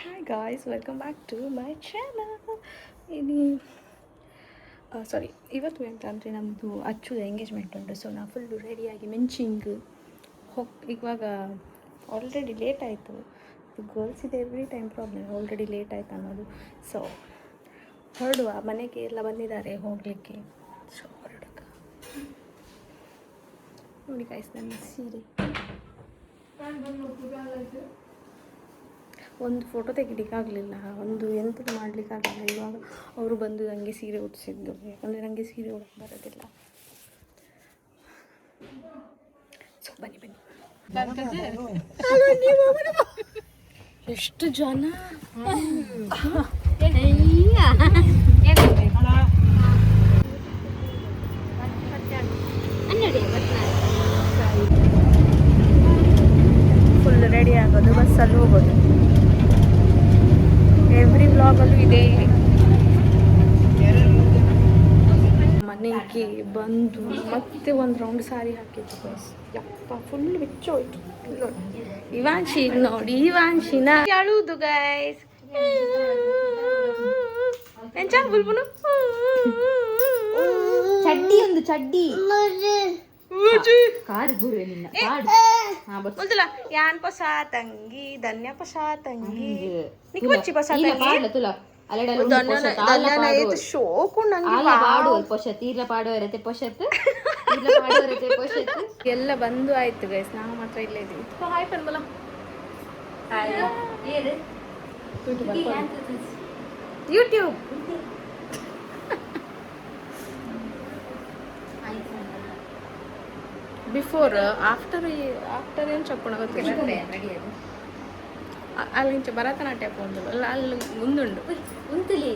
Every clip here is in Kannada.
Hi guys, welcome back to my channel. ini ಸಾರಿ ಇವತ್ತು ಎಂತ ಅಂದರೆ ನಮ್ಮದು ಅಚ್ಚುದ ಎಂಗೇಜ್ಮೆಂಟ್ ಉಂಟು. ಸೊ ನಾವು ಫುಲ್ಲು ರೆಡಿಯಾಗಿ ಮೆಂಚಿಂಗ್ ಇವಾಗ ಆಲ್ರೆಡಿ ಲೇಟ್ ಆಯಿತು. ಗರ್ಲ್ಸ್ ಇದೆ every time problem, already late ಆಯ್ತು ಅನ್ನೋದು. ಸೊ ಹೊರಡುವ, ಮನೆಗೆ ಎಲ್ಲ ಬಂದಿದ್ದಾರೆ ಹೋಗಲಿಕ್ಕೆ. ಸೊ ಹೊರಡುವ. ನೋಡಿ ಗಾಯ್ಸ್, ನನ್ನ ಸೀರೆ ಒಂದು ಫೋಟೋ ತೆಗಿಲಿಕ್ಕಾಗಲಿಲ್ಲ, ಒಂದು ಎಂಥದ್ದು ಮಾಡಲಿಕ್ಕಾಗಲಿಲ್ಲ. ಇವಾಗ ಅವರು ಬಂದು ನನಗೆ ಸೀರೆ ಉಡಿಸಿದ್ದು, ಯಾಕಂದರೆ ನನಗೆ ಸೀರೆ ಉಡೋಕ್ಕೆ ಬರೋದಿಲ್ಲ. ಸೊ ಬನ್ನಿ ಎಷ್ಟು ಜನ, ಫುಲ್ ರೆಡಿ ಆಗೋದು, ಬಸ್ಸಲ್ಲಿ ಹೋಗೋದು. ಎವ್ರಿ ವ್ಲಾಗಲ್ಲೂ ಇದೆ. ಮನೆಗೆ ಬಂದು ಮತ್ತೆ ಒಂದು ರೌಂಡ್ ಸಾರಿ ಹಾಕಿದ್ದು ಬಸ್. ಯಪ್ಪ ಫುಲ್ ಬಿಚ್ಚೋಯ್ತು. ಇವಾನ್ಶಿ ನೋಡಿ, ಇವಾನ್ಶಿನ ಅಳುವುದು ಗೈಸ್. ಎಂಚ ಬುಲ್ಬುನು ಚಡ್ಡಿ ಒಂದು ಚಡ್ಡಿ ಕಾಡು ಗುರು ನಿನ್ನ बोलतला यान पसा तंगी धन्य पसा तंगी निक बच्ची पसा तंगी पाडला तुला अलडल धन्य ये शोक ನಂಗೆ ಪಾಡು ಪೊಷತ್ ತೀರ್ಲ ಪಾಡುವರತೆ ಪೊಷತ್ ತೀರ್ಲ ಪಾಡುವರತೆ ಪೊಷತ್ ಎಲ್ಲ ಬಂದು ಆಯ್ತು ಗೈಸ್. ನಾವು ಮಾತ್ರ ಇಲ್ಲೇ ಇದ್ದೀವಿ. ಹಾಯ್ ಪನ್ಬಲ ಹಾಯ್ ಏರೆ ಯೂಟ್ಯೂಬ್ ಬಿಫೋರ್ ಆಫ್ಟರ್ ಏನು ಚಪ್ಪಣ ಗೊತ್ತಿಲ್ಲ. ಅಲ್ಲಿ ಇಂಚೆ ಭರತನಾಟ್ಯ ಪೋಂದಲು ಅಲ್ಲ, ಅಲ್ಲಿ ಮುಂದುಂಡು ಉಂತಲಿ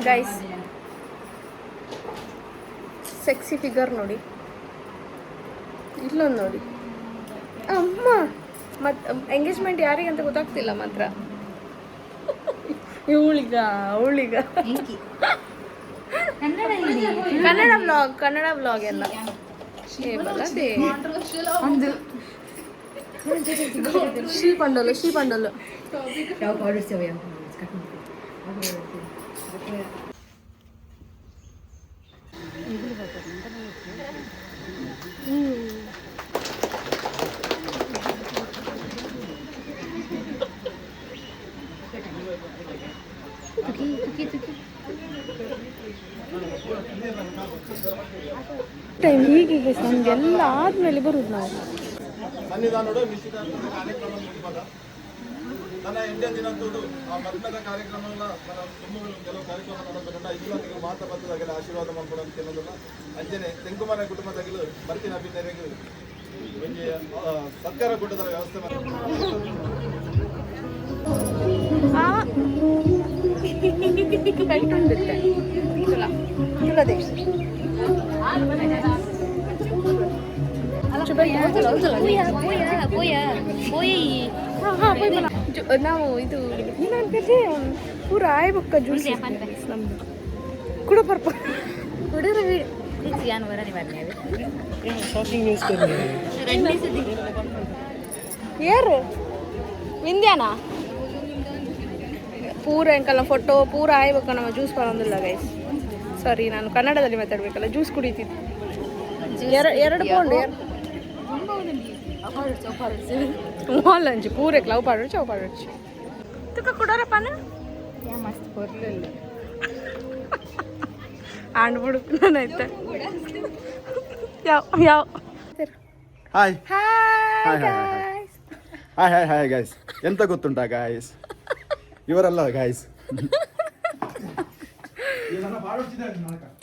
ಗೈಸ್. ಸೆಕ್ಸಿ ಫಿಗರ್ ನೋಡಿ, ಇಲ್ಲೊಂದು ನೋಡಿ. ಅಮ್ಮ ಮತ್ತು ಎಂಗೇಜ್ಮೆಂಟ್ ಯಾರಿಗೆ ಅಂತ ಗೊತ್ತಾಗ್ತಿಲ್ಲ ಮಾತ್ರ. ಇವಳಿಗ ಕನ್ನಡ ವ್ಲಾಗ್ ಎಲ್ಲ ಶ್ರೀಪಂಡಲು ಟೈಮ್ ಹೀಗೆ ನಮಗೆಲ್ಲ ಆದ್ಮೇಲೆ ಬರುದು ನಾವು. ಸನ್ನಿಧಾನದ ನಿಶ್ಚಿತಾರ್ಥ ಕಾರ್ಯಕ್ರಮ ಮುಗಿದ ನನ್ನ ಎಂಟನೇ ದಿನದ್ದು ಆ ಮಧ್ಯಾಹ್ನದ ಕಾರ್ಯಕ್ರಮಗಳ ನನ್ನ ತುಂಬಗಳು ಕೆಲವು ಕಾರ್ಯಕ್ರಮ ನಡೆದ ಇಲ್ಲೊಂದಿಗೆ ಮಾತಾ ಬರ್ತದಾಗೆಲ್ಲ ಆಶೀರ್ವಾದ ಮಾಡ್ಕೊಡೋದು ಕೆಲವೊಂದಲ್ಲ ಅಂಜನೆ ತೆಂಕುಮನೆ ಕುಟುಂಬದಾಗಲು ಬರ್ತೀನಿ ಅಭಿನಯರಿಗೆ ಒಂದು ಸರ್ಕಾರ ಕೂಟದ ವ್ಯವಸ್ಥೆ ನಾವು ಇದು ಪೂರ ಆಯ್ಬಕ್ಕ ಜ್ಯೂಸ್ ನಮ್ದು ಕೂಡ ಬರ್ಪ ಯಾರು ವಿಂಧ್ಯಾನಾ ಪೂರ ಎಂಕಲ್ಲ ಫೋಟೋ ಪೂರ ಆಯ್ಬೇಕ ನಮ್ಮ ಜ್ಯೂಸ್ ಬರೋದಿಲ್ಲ ಗೈಸ್. ಸಾರಿ, ನಾನು ಕನ್ನಡದಲ್ಲಿ ಮಾತಾಡ್ಬೇಕಲ್ಲ. ಜ್ಯೂಸ್ ಕುಡಿತಿದ್ದು ಎರಡು ಪೌಂಡ್ ಮಾಲಂಜಿ ಪೂರೆ ಕ್ಲವ್ ಪಾಡ್ರು ಚೌ ಪಾಡ್ರು ತುಕ ಕೊಡೋರಪ್ಪನ ಮಸ್ತ್ ಕೊರ್ಲಿಲ್ಲ ಆಂಡ್ಬಿಡು ನಾನಾಯ್ತ ಯಾವ hi hi guys. Hi hi guys. ಎಂತ ಗೊತ್ತುಂಟಾ ಗಾಯ್ಸ್, ಇವರಲ್ಲ ಗಾಯ್ಸ್.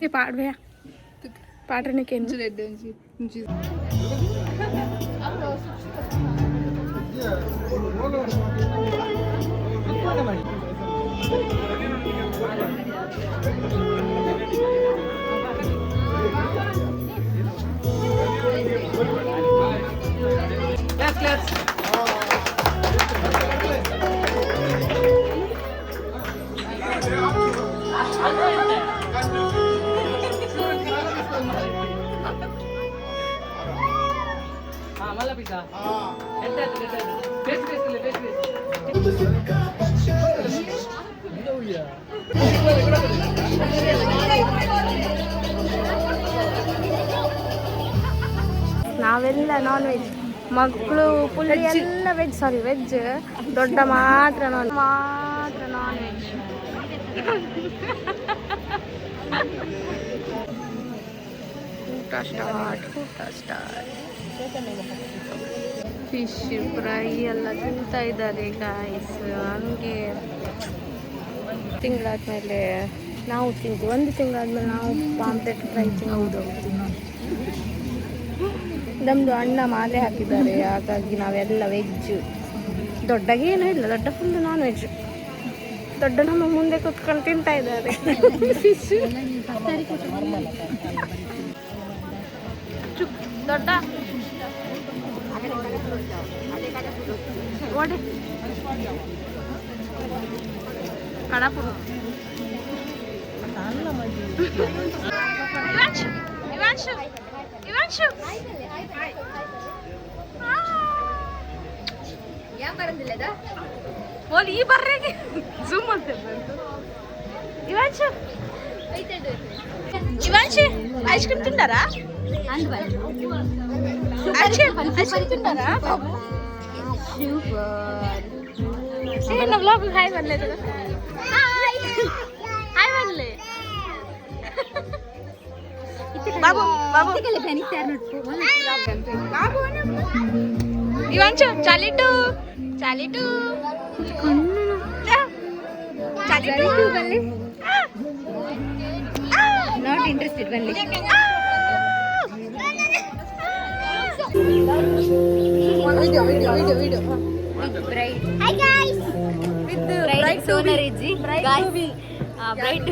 ये पाड़ भैया पाड़ने के मला पिझ्झा ನಾವೆಲ್ಲ ನಾನ್ ವೆಜ್, ಮಕ್ಕಳು ಫುಲ್ ಎಲ್ಲ ವೆಜ್, ಸಾರಿ ವೆಜ್, ದೊಡ್ಡ ಮಾತ್ರ ನಾನ್ ವೆಜ್. ಊಟ ಸ್ಟಾರ್ಟ್. ಫಿಶ್ ಫ್ರೈ ಎಲ್ಲ ತಿಂತಾ ಇದ್ದಾರೆ ಗಾಯ್ಸ್. ಹಂಗೆ ತಿಂಗಳಾದ್ಮೇಲೆ ನಾವು ತಿಂತೀವಿ, 1 ತಿಂಗಳಾದ್ಮೇಲೆ ನಾವು ಪಾಂಪ್ಲೆಟ್ ಫ್ರೈ ತಿನ್ನೋದು. ನಮ್ಮದು ಅಣ್ಣ ಮಾಲೆ ಹಾಕಿದ್ದಾರೆ, ಹಾಗಾಗಿ ನಾವೆಲ್ಲ ವೆಜ್. ದೊಡ್ಡಗೇನೂ ಇಲ್ಲ, ದೊಡ್ಡ ಫುಲ್ ನಾನ್ ವೆಜ್. ದೊಡ್ಡ ನಮ್ಮ ಮುಂದೆ ಕುತ್ಕೊಂಡು ತಿಂತಾ ಇದ್ದಾರೆ ಫಿಶ್. ದೊಡ್ಡ ವಡೆ ಕಡಪುಡು. ಇವಾಂಶು ಯಾಕೆ ಬರಂದಿಲ್ಲ ಓಲಿ ಈ ಬರ್ರೆಗೆ ಝೂಮ್ ಮಾಡ್ತಿರ್ತಾರೆ. ಇವಾಂಶು ಐಸ್ ಕ್ರೀಮ್ ತಿಂದಾರಾ? ತಿಂದಾರಾ? ನಮ್ಮ ವ್ಲಾಗ್ ಹಾಯ್ ಬರಲೇ ಹಾಯ್ ಬರಲೇ ಬಾಬು ಬಾಬು ಇವಾಂಶು ಚಾಲಿಟು ನಾಟ್ ಇಂಟ್ರೆಸ್ಟೆಡ್ ಬನ್ನಿ. Hi guys. With the bride sonar iji guys. Bride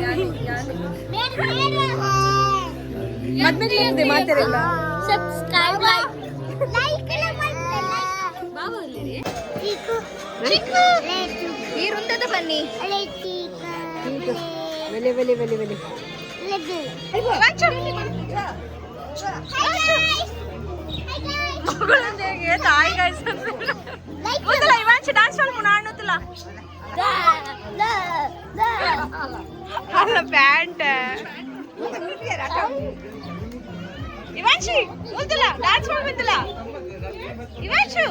ಮದ್ಮೇಲೆ ಮಾತಾಡಿಲ್ಲ. subscribe like ಎಲ್ಲ ಮಾಡ್ತಾರೆ. ಬಾಬು ಅಲ್ಲಿ ಚಿಕ್ಕು ಈ ವೃಂದದ ಬನ್ನಿ. ವೆಲೆ ಮಗಳಂದೇಗೆ ತಾಯಿ ಗಾಯ್ಸ್ ಗೊತ್ತಲ್ಲ. ಇವಾಂಶು ಡಾನ್ಸ್ ಮಾಡ್ಕೊಂಡು ಆಡ್ನೋತಿಲ್ಲ ಅಲ್ಲ ಪ್ಯಾಂಟ್. ಇವಾಂಶಿ ಗೊತ್ತಲ್ಲ ಡಾನ್ಸ್ ಮಾಡ್ಬೇಕಲ್ಲ. ಇವಾಂಶು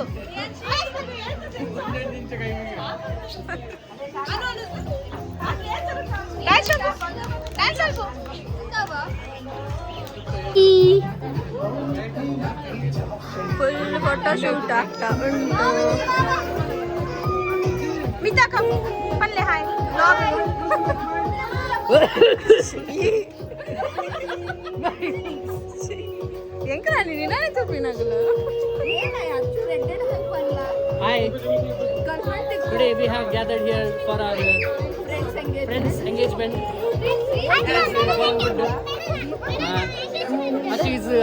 ಫುಲ್ ಫೋಟೋ ಶೂಟ್ ಆಗ್ತಾ ಉಂಟು. ಮಿತಾಕ ಪಲ್ಲೆ ಹಾಯ್ ಎಂಕ ನೀನೇ ತೂಪಿನಾಗಲ್ಲ. Hi. Today we have gathered here for our friends engagement.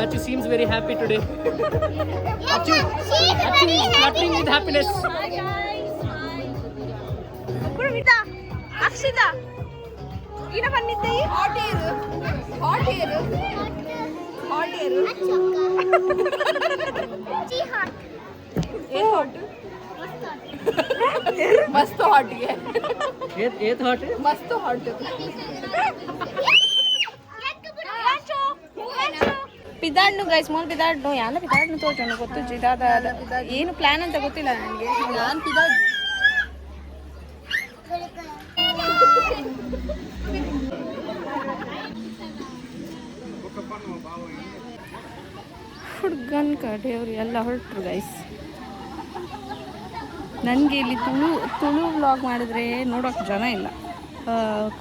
Achi seems very happy today. Achi is fluttering with happiness. Purmita, Akshita, ina bannitte hot air. मस्त हॉट है. ये hot है. मस्त हॉट. ಪಿದಾಡ್ನು ಗೈಸ್, ಮೊದಲು ಪಿದಾಡ್ನು ಯಾನ ಪಿದಾಡ್ನು ತೋರ್ಸೋಣ ಗೊತ್ತು. ಇದಾದ ಏನು ಪ್ಲಾನ್ ಅಂತ ಗೊತ್ತಿಲ್ಲ ನನಗೆ. ನಾನು ಪಿದಾಡ್ ಹುಡುಗನ ಕಡೆಯವರು ಎಲ್ಲ ಹೊರಟರು ಗೈಸ್. ನನಗೆ ಇಲ್ಲಿ ತುಳು ವ್ಲಾಗ್ ಮಾಡಿದ್ರೆ ನೋಡೋಕೆ ಜನ ಇಲ್ಲ,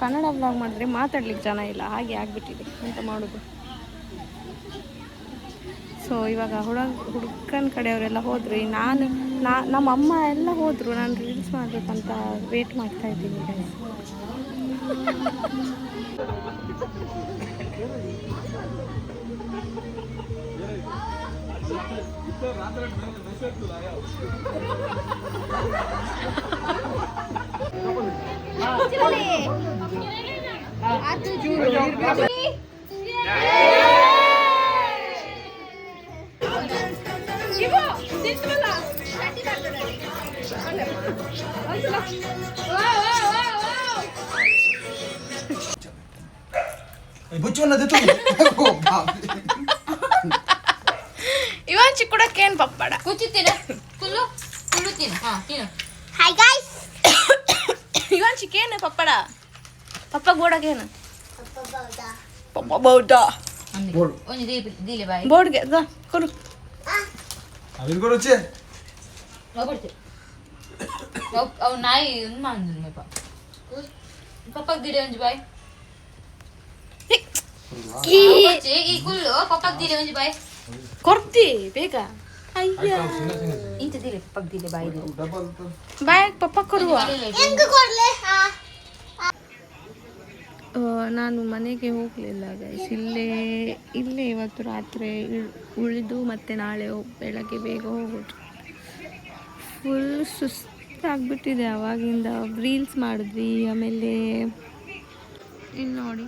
ಕನ್ನಡ ವ್ಲಾಗ್ ಮಾಡಿದ್ರೆ ಮಾತಾಡ್ಲಿಕ್ಕೆ ಜನ ಇಲ್ಲ, ಹಾಗೆ ಆಗಿಬಿಟ್ಟಿದೆ. ಎಂತ ಮಾಡೋದು. ಸೊ ಇವಾಗ ಹುಡುಗನ ಕಡೆಯವರೆಲ್ಲ ಹೋದ್ರಿ, ನಮ್ಮ ಅಮ್ಮ ಎಲ್ಲ ಹೋದರು. ನಾನು ರೀಲ್ಸ್ ಮಾಡಬೇಕಂತ ವೇಟ್ ಮಾಡ್ತಾ ಇದ್ದೀನಿ ಗೈಸ್. ಇವಾಂಚಿ ಕೂಡ ಕೇನ್ ಪಪ್ಪಡ ಕೂಚಿತ್ತೀನ ಕುಲ್ಲು ಕುಲ್ಲು ತಿನ್ನು ಹಾ ತಿನ್ನು ಹಾಯ್ ಗಾಯ್ಸ್ ಇವಾಂಚಿ ಕೇನ್ ಪಪ್ಪಡ ಪಪ್ಪ ಗೋಡಗೇನು ಪಪ್ಪ ಬೌದಾ ಒಂದು ದೀಲೆ ಬಾಯಿ ಬೋರ್ಡ್ಗೆ ಕೊಡು ಹೋಗ್ಬಿಡ್ತೀವಿ ಅವು ನಾಯಿ ಒಂದು ಮಾಡಿದ್ರು ಮೇಪ ಪಪ್ಪಗೆ ದಿಡೆ ಒಂಜಿ ಬಾಯಿ ಈ ಕುಲ್ಲು ಪಪ್ಪಗೆ ದಿಲೆ ಒಂಜಿ ಬಾಯಿ ಕೊಡ್ತಿ ಬೇಗ ಅಯ್ಯ ಇಂತ ದಿಲೆ ಪಪ್ಪಗೆ ದಿಲೆ ಬಾಯಿ ಬಾಯ್ ಪಪ್ಪ ಕೊಡುವ ನಾನು ಮನೆಗೆ ಹೋಗಲಿಲ್ಲ ಗೈಸ್ ಇಲ್ಲೇ ಇವತ್ತು ರಾತ್ರಿ ಉಳಿದು ಮತ್ತೆ ನಾಳೆ ಬೆಳಗ್ಗೆ ಬೇಗ ಹೋಗೋದು. ಫುಲ್ ಸುಸ್ತಾಗ್ಬಿಟ್ಟಿದೆ ಅವಾಗಿಂದ. ರೀಲ್ಸ್ ಮಾಡಿದ್ವಿ, ಆಮೇಲೆ ಇಲ್ಲಿ ನೋಡಿ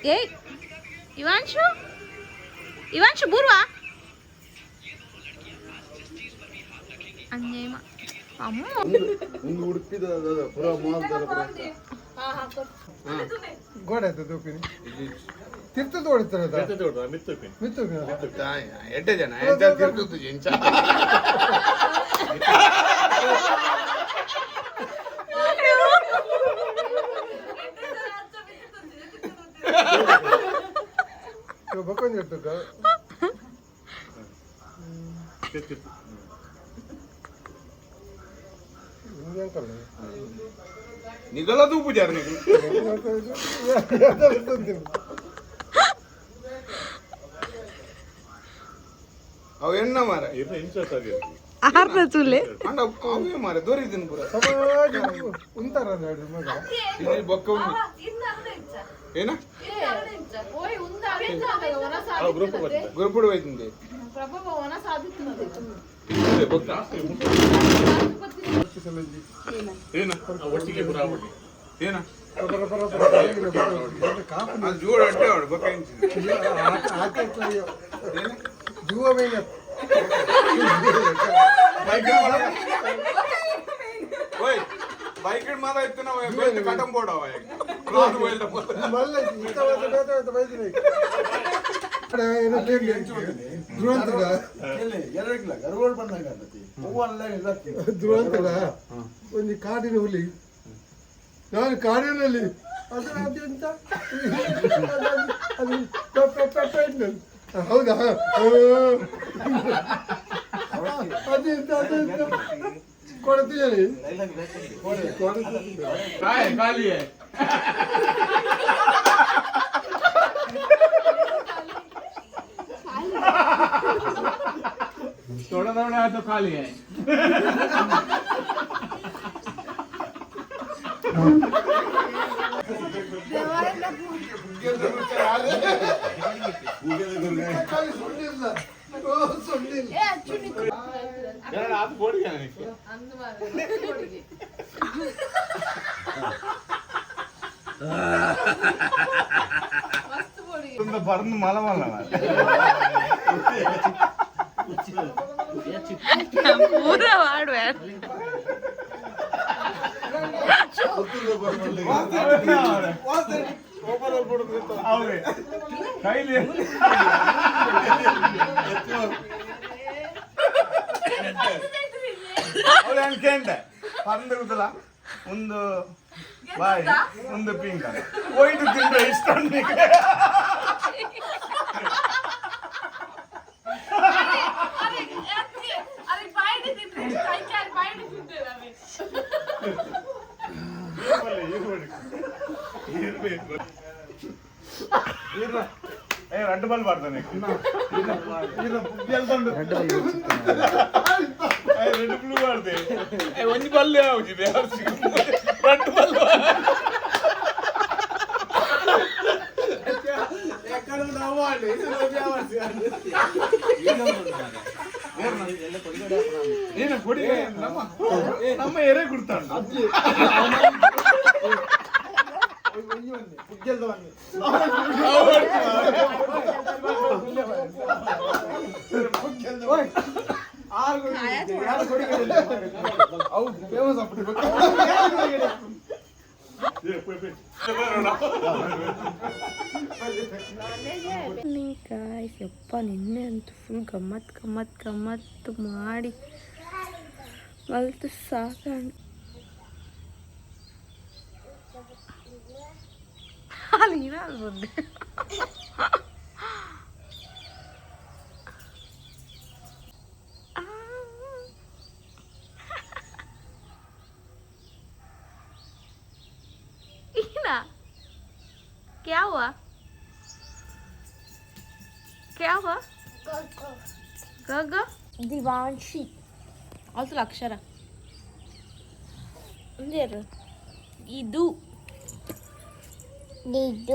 ಏಯ್ ಇವಾಂಶು ಬೂರ್ವಾ ಅನ್ಯಾಯ ಅಮ್ಮ ಉಡುಪಿದ ಪುರ ಗೋಡೆ ತೂಪಿನಿ ತಿರ್ತದ ಹೊಡಿತಾರೆ ಮಿತ್ತು ಎಡ್ಡೆ ಜನ ತಿರ್ತದ್ದು ಎಂಚ ಬಕ್ಕೊಂದು ಇರ್ತದ ನಿಗಲ ತೂಪು ಜಾರ ಅವು ಎಣ್ಣ ಮಾರ ಆರ್ನ ತುಲೆ ಅಂಡ ಅವೇ ಮಾರ ದೊರಿದಿನ ಪುರ ಉಂತಾರ ಮಗ ಇಲ್ಲಿ ಬೊಕ್ಕ ಉಂಡಿ ಏನ ಗುರುಪುಡು ಹೋಯ್ತಿಂದೆ ಏನ ಒಟ್ಟಿಗೆ ಪುರ ಏನ ಜೋಡ ಅಡ್ಡೆ ಅವಳು ಬೊಕ್ಕ ಜೂವ ಮೇಲೆ ಬೈಕ್ ಮಾದ ಇತ್ತು ನಾವು ಕಟಂ ಬೋಡವ ಮಲ್ಲ ಧ್ರುವಂತಡ ಒಂದು ಕಾಡಿನ ಹುಲಿ, ನಾನು ಕಾಡಿನಲ್ಲಿ ಅದೆಂತ ಹೌದಾ ಅದೆಂತ ಕೊಡ್ತೀನಿ ಖಾಲಿ थोड़ा थोड़ा तो खाली है ಬರಂದು ಮಲ ಮಲ ಪೂರ ಮಾಡುವೆ ಕೈಲಿ ಅವಳು ಅನ್ಕೊಂಡೆ ಪರಂದಿರುತ್ತಲ್ಲ ಒಂದು ಬಾಯಿ ಒಂದು ಪಿಂಕ ಒಯ್ದು ತಿಂದ್ರೆ ಇಷ್ಟ ரெண்டு பால் பாடுதானே ரெண்டு புள்ளு பாடுது ஒஞ்சு பல்லு ஆகுது ரெண்டு பல்லு ಏನು ಕೊಡಿ ನಮ್ಮ ಎರೆ ಕೊಡ್ತಾನೆ ಗಾಯ್ಸ್ ಯಪ್ಪ ನಿನ್ನೆ ಅಂತೂ ಫುಲ್ ಗಮ್ಮತ್ತು ಮಾಡಿ ಮಲ್ತು ಸಾಕಾಣ್ ಅಲ್ಲಿ ಇರಲ್ಬುದ್ದೆ क्या हुआ ग ದಿವಾಂಶಿ ಅಸಲು ಅಕ್ಷರ ಒಂದೇರು ಇದು ಒಂದೇರು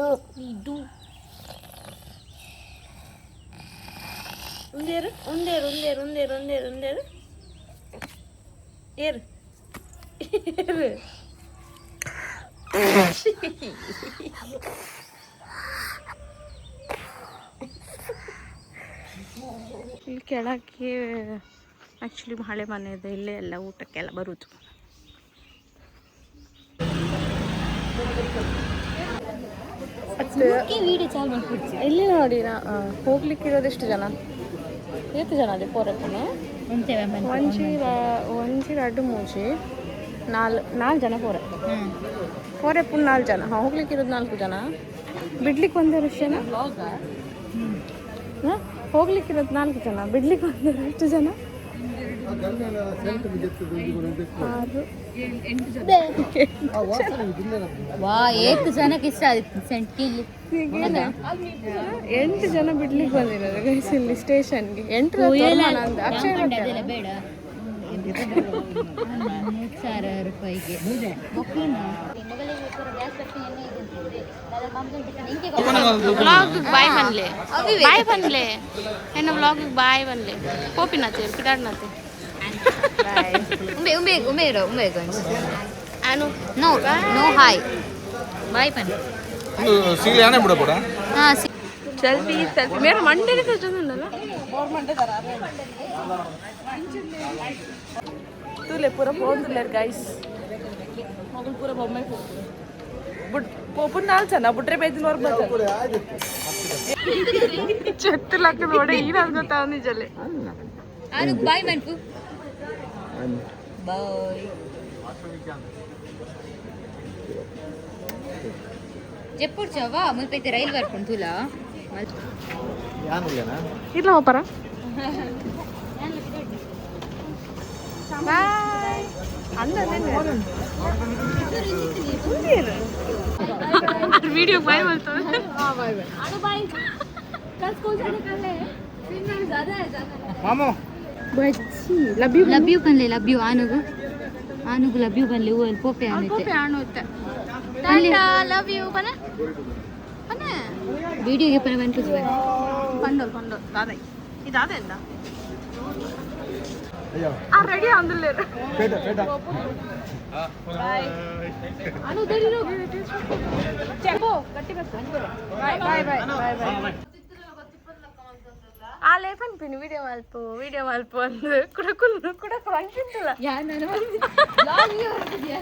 ಏರು ಇಲ್ಲಿ ಕೆಳಕ್ಕೆ ಆ್ಯಕ್ಚುಲಿ ಹಳೆ ಮನೆ ಇದೆ, ಇಲ್ಲೇ ಎಲ್ಲ ಊಟಕ್ಕೆಲ್ಲ ಬರುವುದು. ಇಲ್ಲಿ ನೋಡಿ ಹೋಗ್ಲಿಕ್ಕಿರೋದು ಎಷ್ಟು ಜನ ಅದೇ ಪೋರಪ್ಪನ ಒಂಜಿ ರಡ್ಡು ಮೂಜಿ ನಾಲ್ಕು ಜನ ಪೋರಪ್ಪನ 4 ಜನ. ಹೋಗ್ಲಿಕ್ಕಿರೋದು 4 ಜನ, ಬಿಡ್ಲಿಕ್ಕೆ ಒಂದೇ ಜನ. ಹೋಗ್ಲಿಕ್ಕಿರೋದು 4 ಜನ, ಬಿಡ್ಲಿಕ್ಕೆ ಒಂದೇ ಎಷ್ಟು ಜನ? 8 ಜನಕ್ಕೆ ಇಷ್ಟ ಆಯ್ತು ಸೆಂಟಿಲಿ 8 ಜನ ಬಿಡ್ಲಿಕ್ಕೆ ಬಂದಿರೋದು ಗೈಸ್ ಇಲ್ಲಿ ಸ್ಟೇಷನ್ಗೆ. 8 ಬೇಡ 1,000 ರೂಪಾಯಿಗೆ ಬಾಯ್ ಬನ್ಲೆ ಹೆಣ್ಣು ವ್ಲಾಗಿಗೆ ಬಾಯ್ ಬನ್ಲೆ ಕೋಪಿನತ್ತೆ ಪಿಟಾಡ್ನತ್ತೆ ನೋ ಹಾಯ್ ಬಾಯ್ ಬನ್ನಿ ಸೆಲ್ಫಿ ಮೇರೆ ಮಂಡೇನೆ ಕಷ್ಟೊಂದಲ್ಲ ತೂಲೆ ಪೂರ ಹೋಗುದಿಲ್ಲ ಗೈಸ್. ಮಗಳು ಪೂರ ಬೊಮ್ಮೆ ಪೋಪುನ್ 4 ಜನ ಬಿಟ್ರೆ ಬೈದಿನವ್ರು ಬರ್ತಾರೆ. చెత్తులకి కూడా ఈ రోజు ಗೊತ್ತಾ ನಿಜಲ್ಲೇ ಆನು ಬಾಯ್ ಮನ್ಪು ಬಾಯ್ ಜೆಪ್ಪುಡ್ ಚವಾ ಮುಲ್ಪೈತೆ ರೈಲ್ ಬರ್ಕೊಂಡು ತುಲಾ ಇಲ್ಲ ಹೋಪರ ಬಾಯ್ ಅಂದನೆ वीडियो बाय बोलते हैं। हाँ बाय बाय। आनो बाय। कल स्कूल जाने का है। फिर में ज़्यादा है। मामो। बच्ची लव यू बन ले लव यू आनुगु लव यू बन ले वो पोपे आने थे। पोपे आनो होता। टाटा लव यू बना। बना। वीडियो के पर बन कुछ बना। पंडोल दादा ये दादा है ना। आ रेडी आंदले। पेटा। बाय अनु देरी रो चेपो गट्टी बस बाय आ लेफन पिन वीडियो माल्पो अंदु कुಡ ಫ್ರಂಟ್ ಉಂಟಲ್ಲ ಯಾ ನಾನು ಬ್ಲಾಗ್ ಯು ಹೊರಟಿದ್ಯಾ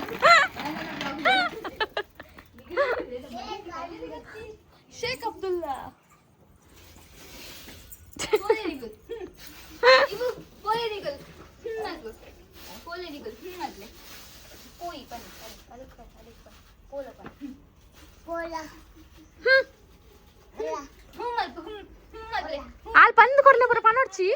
ಶೇಖ್ ಅಬ್ದುಲ್ಲಾ ಪೋಲೆನಿಗಲ್ ಇವು ಪೋಲೆನಿಗಲ್ ಮಾಡ್ಲೆ कोई पण अलग पोला आल पंद करने पर पनोर्ची